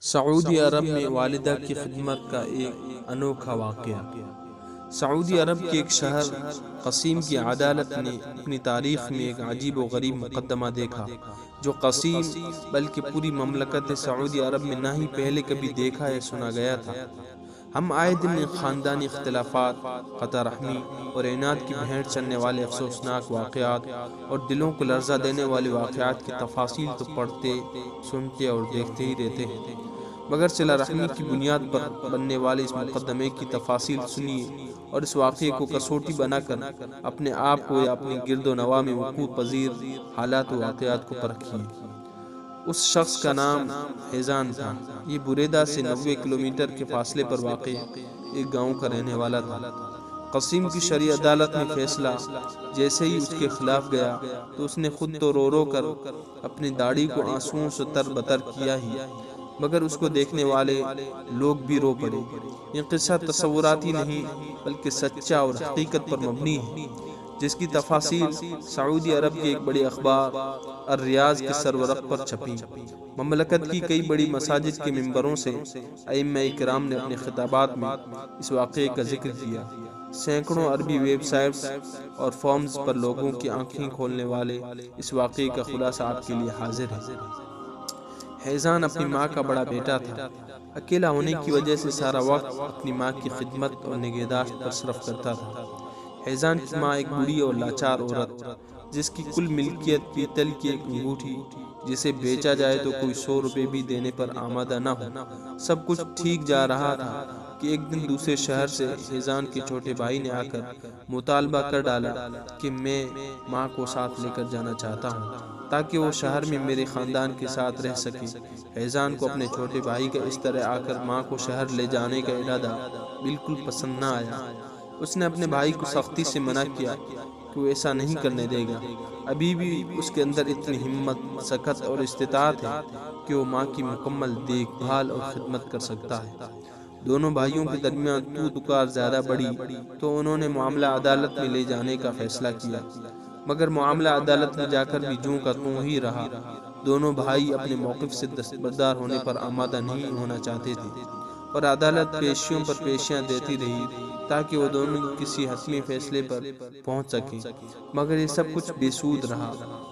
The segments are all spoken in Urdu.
سعودی عرب میں والدہ کی خدمت کا ایک انوکھا واقعہ۔ سعودی عرب کے ایک شہر قصیم کی عدالت نے اپنی تاریخ میں ایک عجیب و غریب مقدمہ دیکھا جو قصیم بلکہ پوری مملکت سعودی عرب میں نہ ہی پہلے کبھی دیکھا یا سنا گیا تھا۔ ہم آئے دن خاندانی اختلافات، قطع رحمی اور اعناد کی بھینٹ چڑھنے والے افسوسناک واقعات اور دلوں کو لرزہ دینے والے واقعات کی تفاصیل تو پڑھتے، سنتے اور دیکھتے ہی رہتے ہیں، مگر صلہ رحمی کی بنیاد پر بننے والے اس مقدمے کی تفاصیل سنیے اور اس واقعے کو کسوٹی بنا کر اپنے آپ کو یا اپنی گرد و نواح میں وقوع پذیر حالات و واقعات کو پرکھیے۔ اس شخص کا نام حیزان تھا۔ یہ بریدہ سے 90 کلومیٹر کے فاصلے پر واقع ایک گاؤں کا رہنے والا تھا۔ قصیم کی شرعی عدالت میں فیصلہ جیسے ہی اس کے خلاف گیا تو اس نے خود تو رو رو کر اپنی داڑھی کو آنسوؤں سے تر بتر کیا ہی، مگر اس کو دیکھنے والے لوگ بھی رو پڑے۔ یہ قصہ تصوراتی نہیں بلکہ سچا اور حقیقت پر مبنی ہے، جس کی تفاصیل سعودی عرب کے ایک بڑے اخبار الریاض کے سرورق پر چھپی۔ مملکت کی کئی بڑی مساجد کے ممبروں سے ائمہ کرام نے اپنے خطابات میں اس واقعے کا ذکر کیا۔ سینکڑوں عربی ویب سائٹس اور فورمز پر لوگوں کی آنکھیں کھولنے والے اس واقعے کا خلاصہ آپ کے لیے حاضر ہے۔ حیزان اپنی ماں کا بڑا بیٹا تھا۔ اکیلا ہونے کی وجہ سے سارا وقت اپنی ماں کی خدمت اور نگہداشت پر صرف کرتا تھا۔ حیزان کی ماں ایک بوڑھی اور لاچار عورت، جس کی کل ملکیت پیتل کی ایک انگوٹھی جسے بیچا جائے تو کوئی 100 روپے بھی دینے پر آمادہ نہ ہو۔ سب کچھ ٹھیک جا رہا تھا کہ ایک دن دوسرے شہر سے حیزان کے چھوٹے بھائی نے آ کر مطالبہ کر ڈالا کہ میں ماں کو ساتھ لے کر جانا چاہتا ہوں تاکہ وہ شہر میں میرے خاندان کے ساتھ رہ سکے۔ حیزان کو اپنے چھوٹے بھائی کا اس طرح آ کر ماں کو شہر لے جانے کا ارادہ بالکل پسند نہ آیا۔ اس نے اپنے بھائی کو سختی سے منع کیا کہ وہ ایسا نہیں کرنے دے گا۔ ابھی بھی اس کے اندر اتنی ہمت، سخت اور استطاعت ہے کہ وہ ماں کی مکمل دیکھ بھال اور خدمت کر سکتا ہے۔ دونوں بھائیوں کے درمیان تو دکار زیادہ بڑھی تو انہوں نے معاملہ عدالت میں لے جانے کا فیصلہ کیا، مگر معاملہ عدالت میں جا کر بھی جوں کا توں ہی رہا۔ دونوں بھائی اپنے موقف سے دستبردار ہونے پر آمادہ نہیں ہونا چاہتے تھے اور عدالت پیشیوں پر پیشیاں دیتی رہی تاکہ وہ دونوں کسی حتمی فیصلے پر پہنچ سکیں، مگر یہ سب کچھ بے سود رہا۔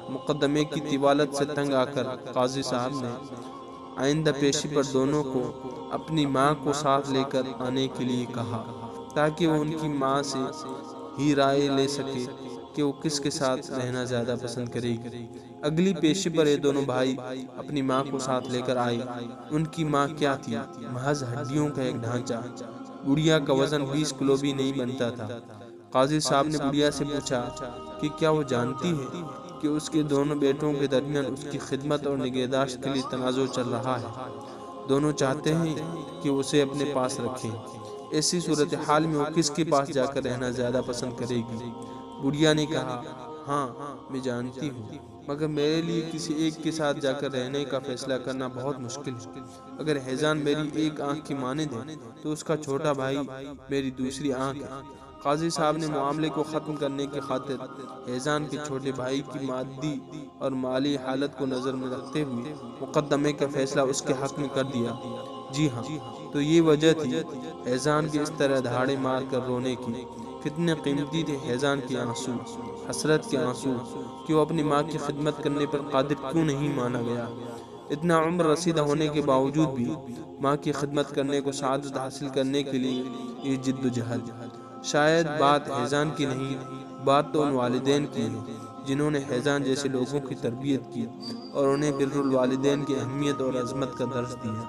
مقدمے کی طوالت سے تنگ آ کر قاضی صاحب نے آئندہ پیشی پر دونوں کو اپنی ماں کو ساتھ لے کر آنے کے لیے کہا تاکہ وہ ان کی ماں سے ہی رائے لے سکے کہ وہ کس کے ساتھ رہنا زیادہ پسند کرے گی۔ اگلی پیشی پر یہ دونوں بھائی اپنی ماں کو ساتھ لے کر آئے۔ ان کی ماں کیا تھی؟ محض ہڈیوں کا ایک ڈھانچہ۔ بڑھیا کا وزن 20 کلو بھی نہیں بنتا تھا۔ قاضی صاحب نے بڑھیا سے پوچھا کہ کیا وہ جانتی ہے کہ اس کے دونوں بیٹوں کے درمیان اس کی خدمت اور نگہداشت کے لیے تنازع چل رہا ہے؟ دونوں چاہتے ہیں کہ اسے اپنے پاس رکھیں۔ ایسی صورتحال میں وہ کس کے پاس جا کر رہنا زیادہ پسند کرے گی؟ بڑھیا نے کہا، ہاں میں جانتی ہوں، مگر میرے لیے کسی ایک کے ساتھ جا کر رہنے کا فیصلہ کرنا بہت مشکل ہے۔ اگر حیزان میری ایک آنکھ کی مانند ہے تو اس کا چھوٹا بھائی میری دوسری آنکھ ہے۔ قاضی صاحب نے معاملے کو ختم کرنے کی خاطر حیزان کے چھوٹے بھائی کی مادی اور مالی حالت کو نظر میں رکھتے ہوئے مقدمے کا فیصلہ اس کے حق میں کر دیا۔ جی ہاں، تو یہ وجہ تھی حیزان کے اس طرح دھاڑے مار کر رونے کی۔ کتنے قیمتی تھے حیزان کے آنسو، حسرت کے آنسو کہ وہ اپنی ماں کی خدمت کرنے پر قادر کیوں نہیں مانا گیا۔ اتنا عمر رسیدہ ہونے کے باوجود بھی ماں کی خدمت کرنے کو سعادت حاصل کرنے کے لیے یہ جد و جہد۔ شاید بات حیزان کی نہیں، بات تو ان والدین کی ہے جنہوں نے حیزان جیسے لوگوں کی تربیت کی اور انہیں بر الوالدین کی اہمیت اور عظمت کا درس دیا۔